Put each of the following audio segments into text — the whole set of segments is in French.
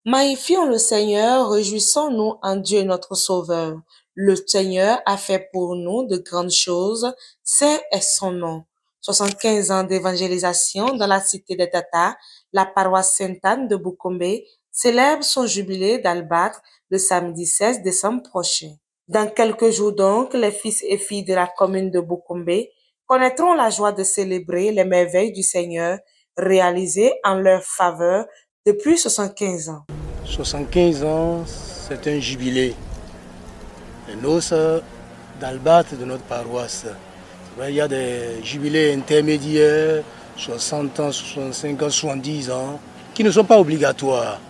Magnifions le Seigneur, réjouissons-nous en Dieu notre Sauveur. Le Seigneur a fait pour nous de grandes choses, saint est son nom. 75 ans d'évangélisation dans la cité des Tatas, la paroisse Sainte-Anne de Boukombe célèbre son jubilé d'albâtre le samedi 16 décembre prochain. Dans quelques jours donc, les fils et filles de la commune de Boukombe connaîtront la joie de célébrer les merveilles du Seigneur réalisées en leur faveur depuis 75 ans. 75 ans, c'est un jubilé. Les noces d'albâtre de notre paroisse. Il y a des jubilés intermédiaires, 60 ans, 65 ans, 70 ans, qui ne sont pas obligatoires.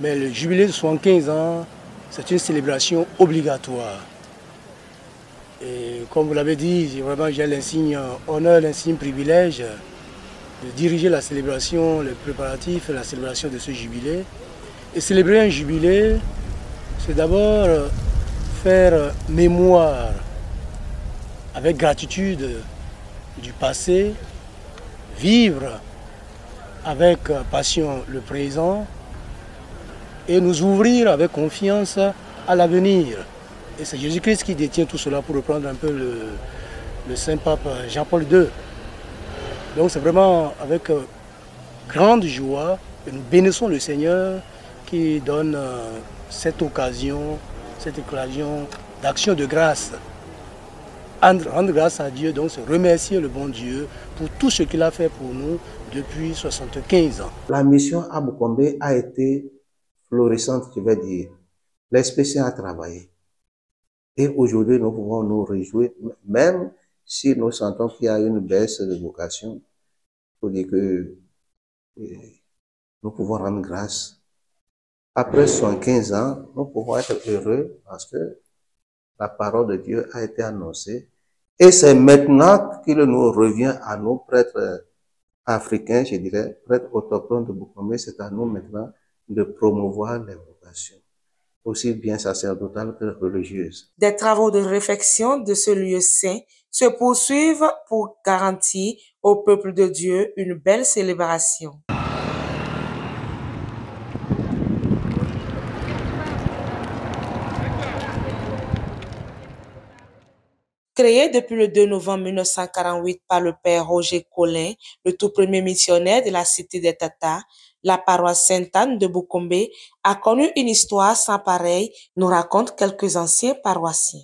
Mais le jubilé de 75 ans, c'est une célébration obligatoire. Et comme vous l'avez dit, vraiment j'ai l'insigne honneur, l'insigne privilège de diriger la célébration, les préparatifs et la célébration de ce jubilé. Et célébrer un jubilé, c'est d'abord faire mémoire avec gratitude du passé, vivre avec passion le présent et nous ouvrir avec confiance à l'avenir. Et c'est Jésus-Christ qui détient tout cela, pour reprendre un peu le Saint-Pape Jean-Paul II. Donc c'est vraiment avec grande joie que nous bénissons le Seigneur qui donne cette occasion d'action de grâce. Rendre grâce à Dieu, donc c'est remercier le bon Dieu pour tout ce qu'il a fait pour nous depuis 75 ans. La mission à Boukombe a été florissante, je vais dire. L'Esprit Saint a travaillé. Et aujourd'hui, nous pouvons nous réjouir, même si nous sentons qu'il y a une baisse de vocation, pour dire que nous pouvons rendre grâce. Après 75 ans, nous pouvons être heureux parce que la parole de Dieu a été annoncée. Et c'est maintenant qu'il nous revient à nous, prêtres africains, je dirais, prêtres autochtones de Boukombe, c'est à nous maintenant de promouvoir les vocations, aussi bien sacerdotales que religieuses. Des travaux de réfection de ce lieu saint se poursuivent pour garantir au peuple de Dieu une belle célébration. Créée depuis le 2 novembre 1948 par le père Roger Collin, le tout premier missionnaire de la cité des Tatas, la paroisse Sainte-Anne de Boukombe a connu une histoire sans pareille, nous racontent quelques anciens paroissiens.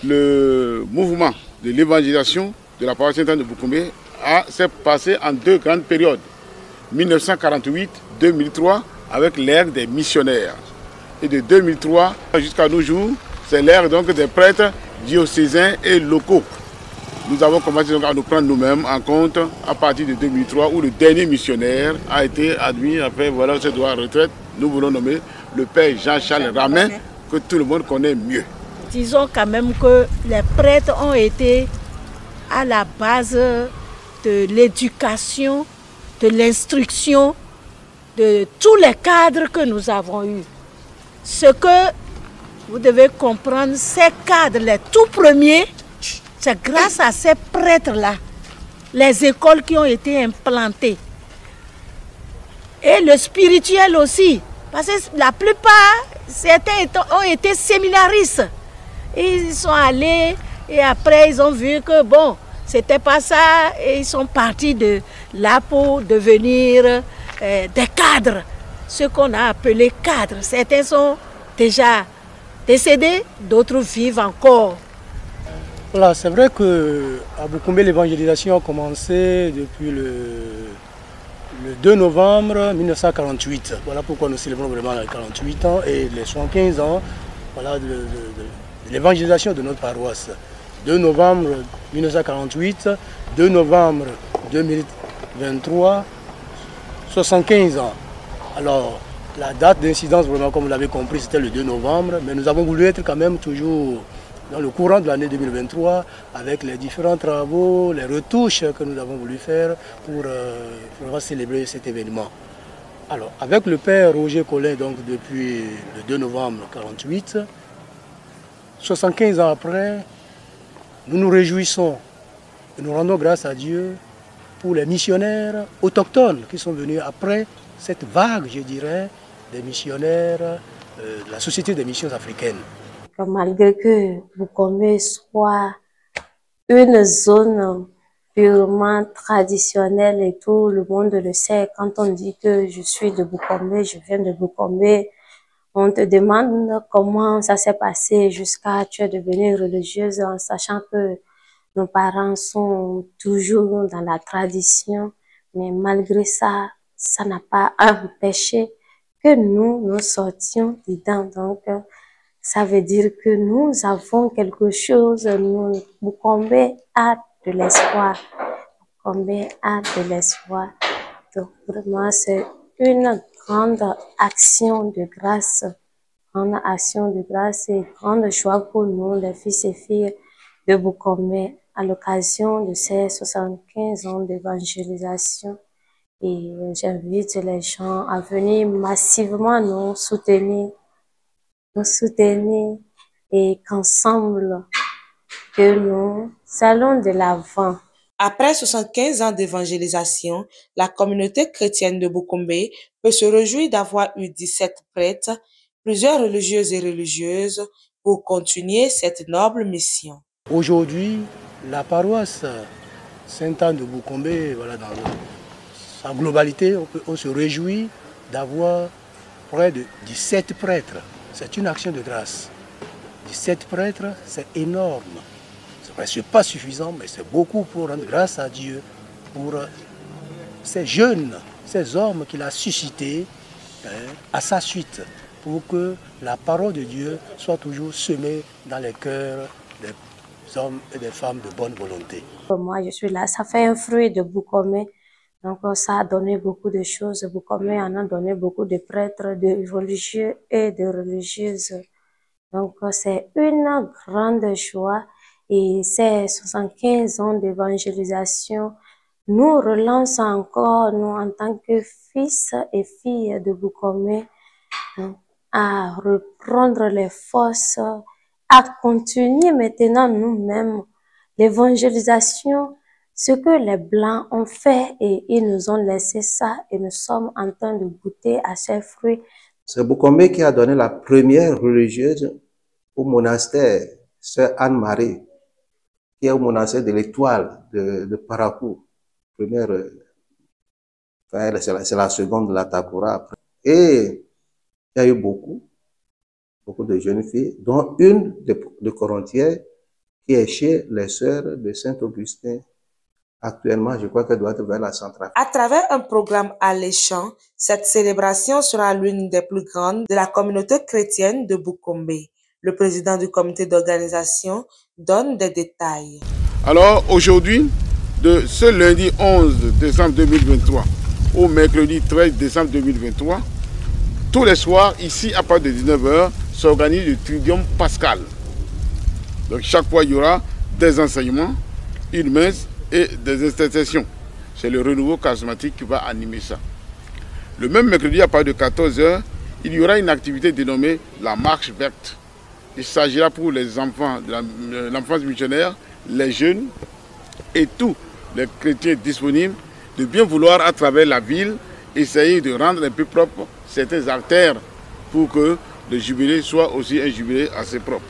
Le mouvement de l'évangélisation de la paroisse Sainte-Anne de Boukombe s'est passé en deux grandes périodes. 1948-2003 avec l'ère des missionnaires. Et de 2003 jusqu'à nos jours, c'est l'ère donc des prêtres diocésains et locaux. Nous avons commencé donc à nous prendre nous-mêmes en compte à partir de 2003 où le dernier missionnaire a été admis après ses droits à retraite. Nous voulons nommer le père Jean-Charles Ramin, que tout le monde connaît mieux. Disons quand même que les prêtres ont été à la base de l'éducation, de l'instruction, de tous les cadres que nous avons eus. Ce que vous devez comprendre, ces cadres, les tout premiers, c'est grâce à ces prêtres-là, les écoles qui ont été implantées. Et le spirituel aussi, parce que la plupart, certains ont été séminaristes. Ils sont allés et après ils ont vu que bon, c'était pas ça et ils sont partis de là pour devenir des cadres, ce qu'on a appelé cadres. Certains sont déjà décédés, d'autres vivent encore. Voilà, c'est vrai qu'à Boukombe, l'évangélisation a commencé depuis le 2 novembre 1948. Voilà pourquoi nous célébrons vraiment les 48 ans et les 75 ans voilà, de l'évangélisation de notre paroisse. 2 novembre 1948, 2 novembre 2023, 75 ans. Alors, la date d'incidence, vraiment, comme vous l'avez compris, c'était le 2 novembre, mais nous avons voulu être quand même toujours dans le courant de l'année 2023, avec les différents travaux, les retouches que nous avons voulu faire pour vraiment célébrer cet événement. Alors, avec le père Roger Collin, donc depuis le 2 novembre 1948, 75 ans après, nous nous réjouissons et nous rendons grâce à Dieu pour les missionnaires autochtones qui sont venus après cette vague, je dirais, des missionnaires de la Société des missions africaines. Malgré que Boukombe soit une zone purement traditionnelle et tout le monde le sait, quand on dit que je suis de Boukombe, je viens de Boukombe, on te demande comment ça s'est passé jusqu'à tu es devenue religieuse en sachant que nos parents sont toujours dans la tradition, mais malgré ça, ça n'a pas empêché que nous sortions dedans. Donc, ça veut dire que nous avons quelque chose, Boukombe a de l'espoir. Boukombe a de l'espoir. Donc, vraiment, c'est une grande action de grâce. Grande action de grâce et grande joie pour nous, les fils et filles de Boukombe, à l'occasion de ces 75 ans d'évangélisation. Et j'invite les gens à venir massivement nous soutenir et qu'ensemble, que nous allons de l'avant. Après 75 ans d'évangélisation, la communauté chrétienne de Boukombe peut se réjouir d'avoir eu 17 prêtres, plusieurs religieuses et religieuses pour continuer cette noble mission. Aujourd'hui, la paroisse Sainte-Anne de Boukombe, voilà, dans sa globalité, on se réjouit d'avoir près de 17 prêtres. C'est une action de grâce. 17 prêtres, c'est énorme. Ce n'est pas suffisant, mais c'est beaucoup pour rendre grâce à Dieu pour ces jeunes, ces hommes qu'il a suscités à sa suite, pour que la parole de Dieu soit toujours semée dans les cœurs des hommes et des femmes de bonne volonté. Moi, je suis là, ça fait un fruit de Boukombe. Donc, ça a donné beaucoup de choses. Boukombe en a donné beaucoup de prêtres, de religieux et de religieuses. Donc, c'est une grande joie. Et ces 75 ans d'évangélisation nous relancent encore, nous, en tant que fils et filles de Boukombe, à reprendre les forces, à continuer maintenant nous-mêmes l'évangélisation, ce que les Blancs ont fait et ils nous ont laissé ça et nous sommes en train de goûter à ces fruits. C'est Boukombe qui a donné la première religieuse au monastère, Sœur Anne-Marie, qui est au monastère de l'Étoile de Parakou. Première, c'est la seconde de la Takura. Et il y a eu beaucoup de jeunes filles, dont une de Corinthiens qui est chez les sœurs de Saint-Augustin. Actuellement, je crois qu'elle doit être vers la Centrafrique. À travers un programme alléchant, cette célébration sera l'une des plus grandes de la communauté chrétienne de Boukombe. Le président du comité d'organisation donne des détails. Alors aujourd'hui, de ce lundi 11 décembre 2023 au mercredi 13 décembre 2023, tous les soirs, ici à partir de 19 h, s'organise le Triduum Pascal. Donc chaque fois, il y aura des enseignements, une messe et des intercessions. C'est le renouveau charismatique qui va animer ça. Le même mercredi, à partir de 14 h, il y aura une activité dénommée la marche verte. Il s'agira pour les enfants de l'enfance missionnaire, les jeunes et tous les chrétiens disponibles de bien vouloir à travers la ville essayer de rendre un peu propre certaines artères pour que le jubilé soit aussi un jubilé assez propre.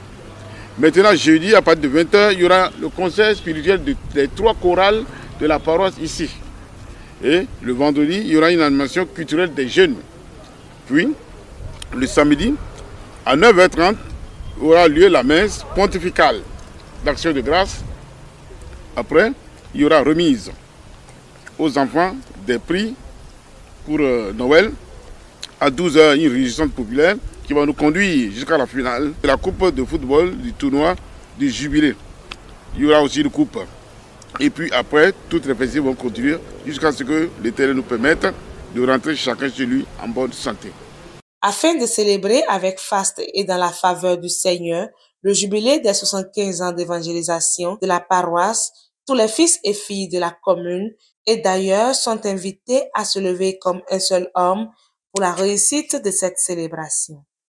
Maintenant, jeudi, à partir de 20 h, il y aura le concert spirituel des 3 chorales de la paroisse ici. Et le vendredi, il y aura une animation culturelle des jeunes. Puis, le samedi, à 9 h 30, aura lieu la messe pontificale d'action de grâce. Après, il y aura remise aux enfants des prix pour Noël. À 12 h, une réjouissance populaire qui va nous conduire jusqu'à la finale de la coupe de football du tournoi du jubilé. Il y aura aussi une coupe. Et puis après, toutes les festivités vont continuer jusqu'à ce que l'Éternel nous permette de rentrer chacun chez lui en bonne santé. Afin de célébrer avec faste et dans la faveur du Seigneur le jubilé des 75 ans d'évangélisation de la paroisse, tous les fils et filles de la commune et d'ailleurs sont invités à se lever comme un seul homme pour la réussite de cette célébration.